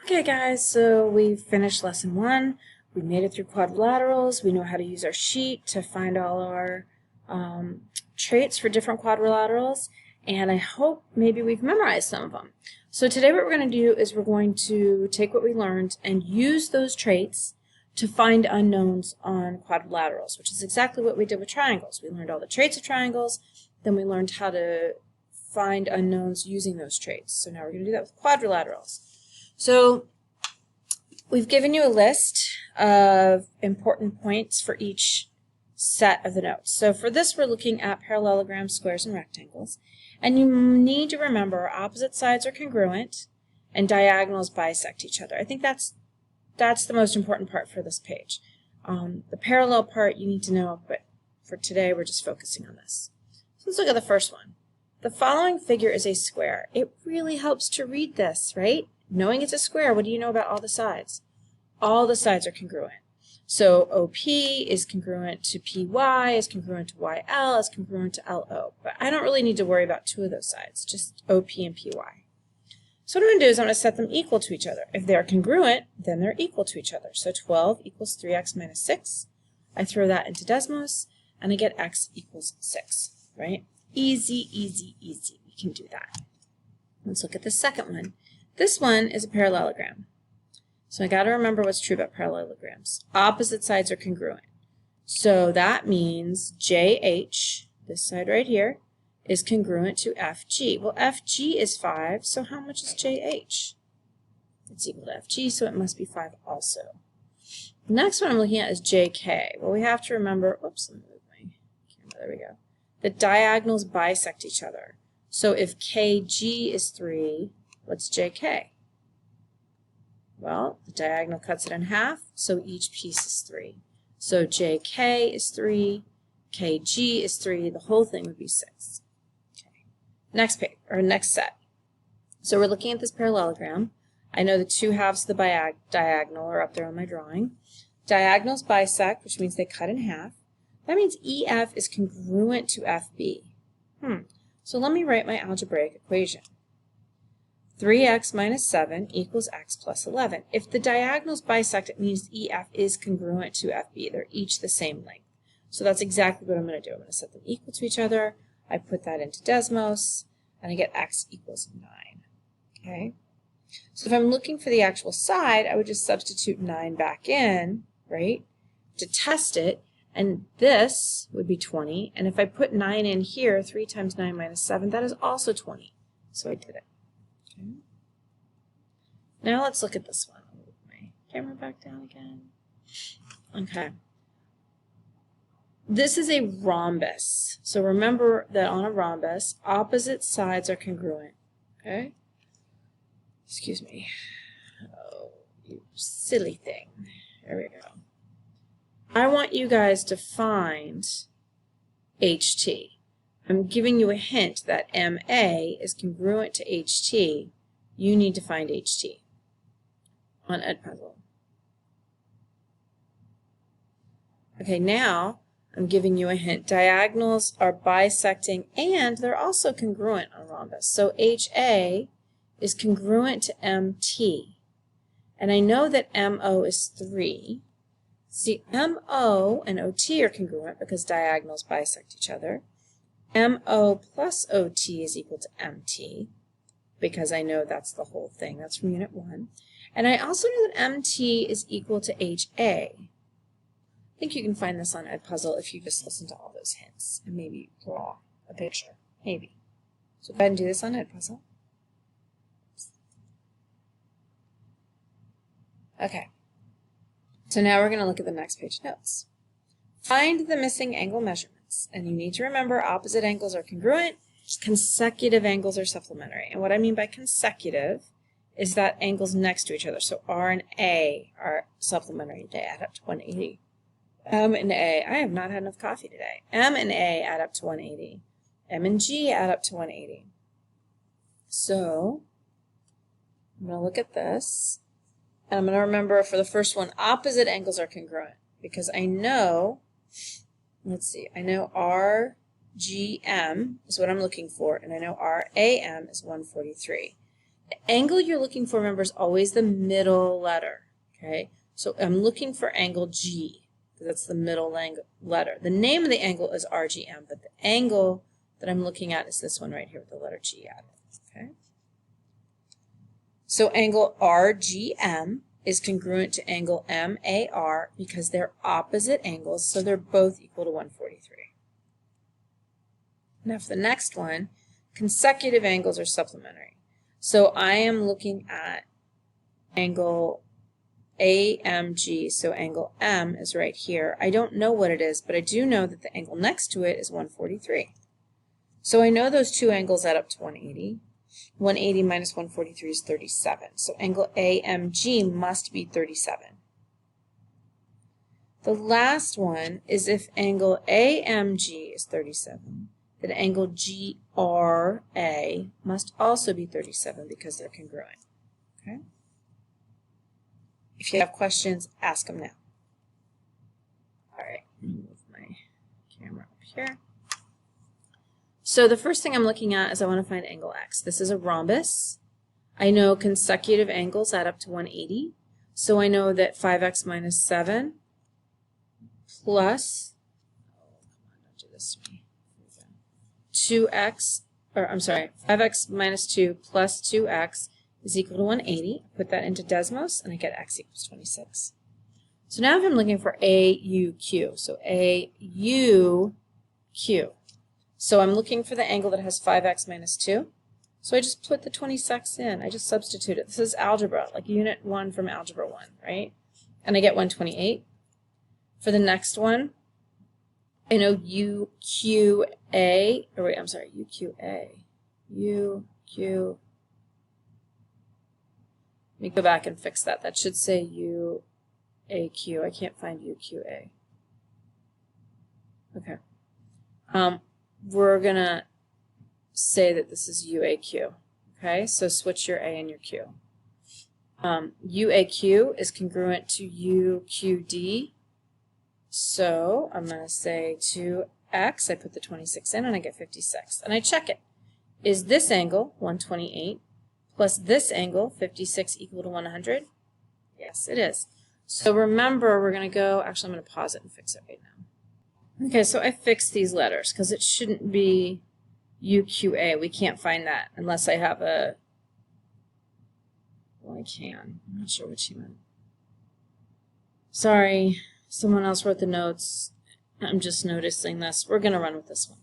Okay guys, so we've finished lesson 1. We made it through quadrilaterals. We know how to use our sheet to find all our traits for different quadrilaterals, and I hope maybe we've memorized some of them. So today what we're going to do is we're going to take what we learned and use those traits to find unknowns on quadrilaterals, which is exactly what we did with triangles. We learned all the traits of triangles, then we learned how to find unknowns using those traits. So now we're going to do that with quadrilaterals. So we've given you a list of important points for each set of the notes. So for this we're looking at parallelograms, squares, and rectangles. And you need to remember opposite sides are congruent and diagonals bisect each other. I think that's the most important part for this page. The parallel part you need to know, but for today we're just focusing on this. So let's look at the first one. The following figure is a square. It really helps to read this, right? Knowing it's a square, what do you know about all the sides? All the sides are congruent. So OP is congruent to PY, is congruent to YL, is congruent to LO. But I don't really need to worry about two of those sides, just OP and PY. So what I'm going to do is I'm going to set them equal to each other. If they're congruent, then they're equal to each other. So 12 equals 3x minus 6. I throw that into Desmos, and I get x equals 6, right? Easy, easy, easy. We can do that. Let's look at the second one. This one is a parallelogram. So I got to remember what's true about parallelograms. Opposite sides are congruent. So that means JH, this side right here, is congruent to FG. Well, FG is 5, so how much is JH? It's equal to FG, so it must be 5 also. The next one I'm looking at is JK. Well, we have to remember, oops, let me move my camera, there we go. The diagonals bisect each other. So if KG is 3, what's JK? Well, the diagonal cuts it in half, so each piece is 3. So JK is 3, KG is 3, the whole thing would be 6. Okay. Next page, or next set. So we're looking at this parallelogram. I know the two halves of the diagonal are up there on my drawing. Diagonals bisect, which means they cut in half. That means EF is congruent to FB. So let me write my algebraic equation. 3x minus 7 equals x plus 11. If the diagonals bisect, it means EF is congruent to FB. They're each the same length. So that's exactly what I'm going to do. I'm going to set them equal to each other. I put that into Desmos, and I get x equals 9. Okay? So if I'm looking for the actual side, I would just substitute 9 back in, right, to test it. And this would be 20. And if I put 9 in here, 3 times 9 minus 7, that is also 20. So I did it. Okay. Now let's look at this one. I'll move my camera back down again. Okay. This is a rhombus. So remember that on a rhombus, opposite sides are congruent. Okay? Excuse me. Oh, you silly thing. There we go. I want you guys to find HT. I'm giving you a hint that MA is congruent to HT. You need to find HT on Edpuzzle. Okay, now I'm giving you a hint. Diagonals are bisecting and they're also congruent on a rhombus. So HA is congruent to MT. And I know that MO is 3. See, MO and OT are congruent because diagonals bisect each other. MO plus OT is equal to MT, because I know that's the whole thing. That's from Unit 1. And I also know that MT is equal to HA. I think you can find this on Edpuzzle if you just listen to all those hints and maybe draw a picture. Maybe. So go ahead and do this on Edpuzzle. Okay. So now we're going to look at the next page notes. Find the missing angle measurements. And you need to remember opposite angles are congruent, consecutive angles are supplementary. And what I mean by consecutive is that angles next to each other. So R and A are supplementary. They add up to 180. M and A, I have not had enough coffee today. M and A add up to 180. M and G add up to 180. So I'm going to look at this. And I'm going to remember for the first one, opposite angles are congruent. Because I know, let's see, I know RGM is what I'm looking for, and I know RAM is 143. The angle you're looking for, remember, is always the middle letter, okay? So I'm looking for angle G, because that's the middle letter. The name of the angle is RGM, but the angle that I'm looking at is this one right here with the letter G added, okay? So angle RGM is congruent to angle MAR because they're opposite angles, so they're both equal to 143. Now for the next one, consecutive angles are supplementary. So I am looking at angle AMG, so angle M is right here. I don't know what it is, but I do know that the angle next to it is 143. So I know those two angles add up to 180. 180 minus 143 is 37. So angle AMG must be 37. The last one is if angle AMG is 37, then angle GRA must also be 37 because they're congruent. Okay? If you have questions, ask them now. All right, let me move my camera up here. So the first thing I'm looking at is I want to find angle X. This is a rhombus. I know consecutive angles add up to 180. So I know that 5x minus 7 plus, oh, come on, don't do this to me. 2x, or I'm sorry, 5x minus 2 plus 2x is equal to 180. Put that into Desmos, and I get x equals 26. So now if I'm looking for AUQ, so AUQ. So I'm looking for the angle that has 5x minus 2. So I just put the 26 in. I just substitute it. This is algebra, like unit 1 from algebra 1, right? And I get 128. For the next one, I know UQA, or wait, I'm sorry, UQA. UQ. Let me go back and fix that. That should say UAQ. I can't find UQA. Okay. We're going to say that this is UAQ. Okay, so switch your A and your Q. UAQ is congruent to UQD. So I'm going to say 2x, I put the 26 in and I get 56. And I check it. Is this angle, 128, plus this angle, 56, equal to 100? Yes, it is. So remember, we're going to go, actually I'm going to pause it and fix it right now. Okay, so I fixed these letters because it shouldn't be UQA. We can't find that unless I have a, well, I can. I'm not sure what you meant. Sorry, someone else wrote the notes. I'm just noticing this. We're going to run with this one.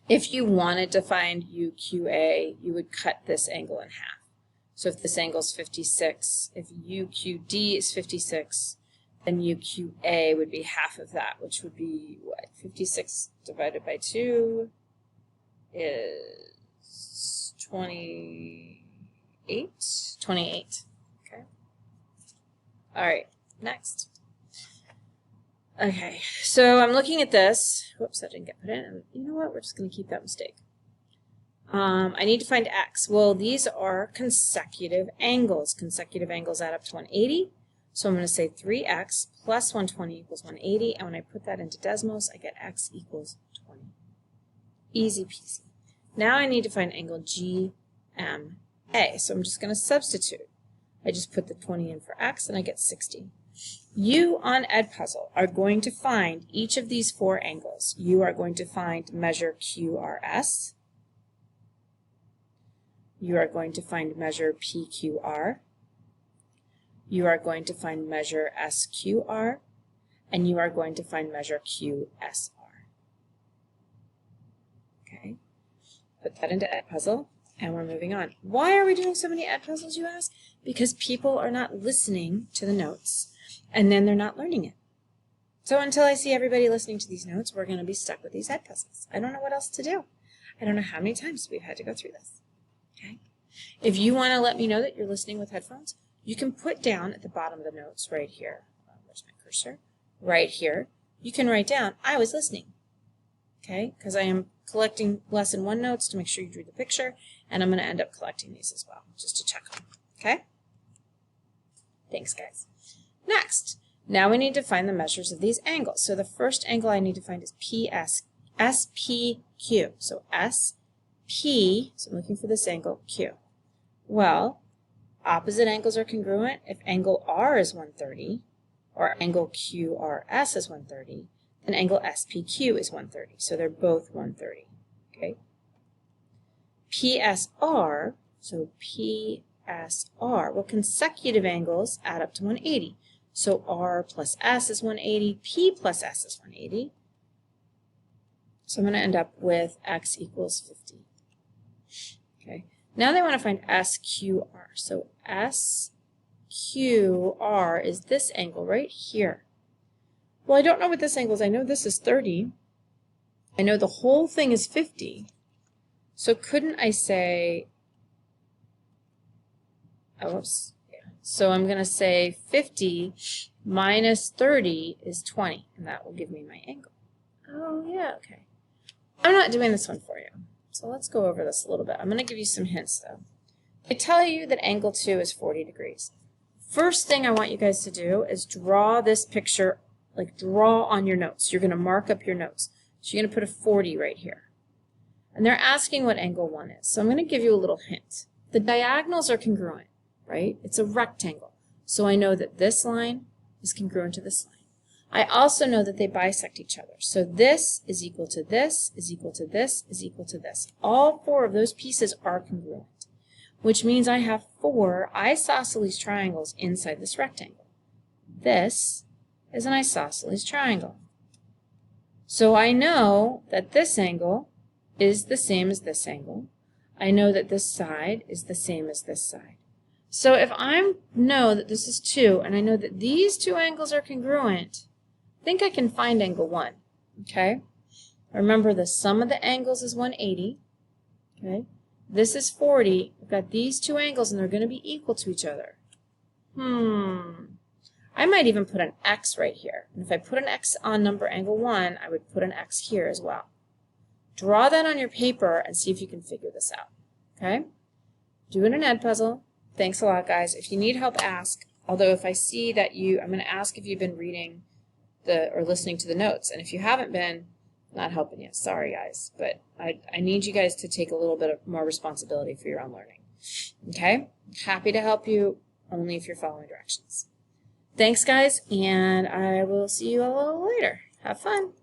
If you wanted to find UQA, you would cut this angle in half. So if this angle is 56, if UQD is 56, then UQA would be half of that, which would be, what, 56 divided by 2 is 28? 28. Okay. All right, next. Okay, so I'm looking at this. Whoops, that didn't get put in. You know what? We're just going to keep that mistake. I need to find x. Well, these are consecutive angles. Consecutive angles add up to 180. So I'm going to say 3x plus 120 equals 180. And when I put that into Desmos, I get x equals 20. Easy peasy. Now I need to find angle GMA. So I'm just going to substitute. I just put the 20 in for x and I get 60. You on Edpuzzle are going to find each of these four angles. You are going to find measure QRS. You are going to find measure PQR. You are going to find measure SQR. And you are going to find measure QSR. Okay, put that into Edpuzzle. And we're moving on. Why are we doing so many Edpuzzles, you ask? Because people are not listening to the notes, and then they're not learning it. So until I see everybody listening to these notes, we're going to be stuck with these Edpuzzles. I don't know what else to do. I don't know how many times we've had to go through this. Okay. If you want to let me know that you're listening with headphones, you can put down at the bottom of the notes right here. Where's my cursor? Right here. You can write down, I was listening. Okay, because I am collecting lesson 1 notes to make sure you drew the picture, and I'm going to end up collecting these as well, just to check them. Okay? Thanks, guys. Next, now we need to find the measures of these angles. So the first angle I need to find is SPQ. So SP, so I'm looking for this angle, Q. Well, opposite angles are congruent. If angle R is 130, or angle QRS is 130, then angle SPQ is 130. So they're both 130. Okay. PSR, so PSR, well, consecutive angles add up to 180. So R plus S is 180, P plus S is 180. So I'm going to end up with X equals 50. Okay. Now they want to find SQR. So SQR is this angle right here. Well, I don't know what this angle is. I know this is 30. I know the whole thing is 50. So couldn't I say, so I'm going to say 50 minus 30 is 20, and that will give me my angle. Oh, yeah, okay. I'm not doing this one for you. So let's go over this a little bit. I'm going to give you some hints, though. They tell you that angle 2 is 40 degrees. First thing I want you guys to do is draw this picture, like draw on your notes. You're going to mark up your notes. So you're going to put a 40 right here. And they're asking what angle 1 is. So I'm going to give you a little hint. The diagonals are congruent, right? It's a rectangle. So I know that this line is congruent to this line. I also know that they bisect each other. So this is equal to this, is equal to this, is equal to this. All 4 of those pieces are congruent, which means I have 4 isosceles triangles inside this rectangle. This is an isosceles triangle. So I know that this angle is the same as this angle. I know that this side is the same as this side. So if I know that this is 2, and I know that these 2 angles are congruent, I think I can find angle 1, okay? Remember, the sum of the angles is 180, okay? This is 40. I've got these 2 angles, and they're going to be equal to each other. I might even put an X right here. And if I put an X on number angle 1, I would put an X here as well. Draw that on your paper and see if you can figure this out, okay? Do it in Edpuzzle. Thanks a lot, guys. If you need help, ask. Although if I see that I'm going to ask if you've been reading or listening to the notes. And if you haven't been, not helping you. Sorry, guys. But I need you guys to take a little bit of more responsibility for your own learning. Okay? Happy to help you, only if you're following directions. Thanks, guys, and I will see you a little later. Have fun.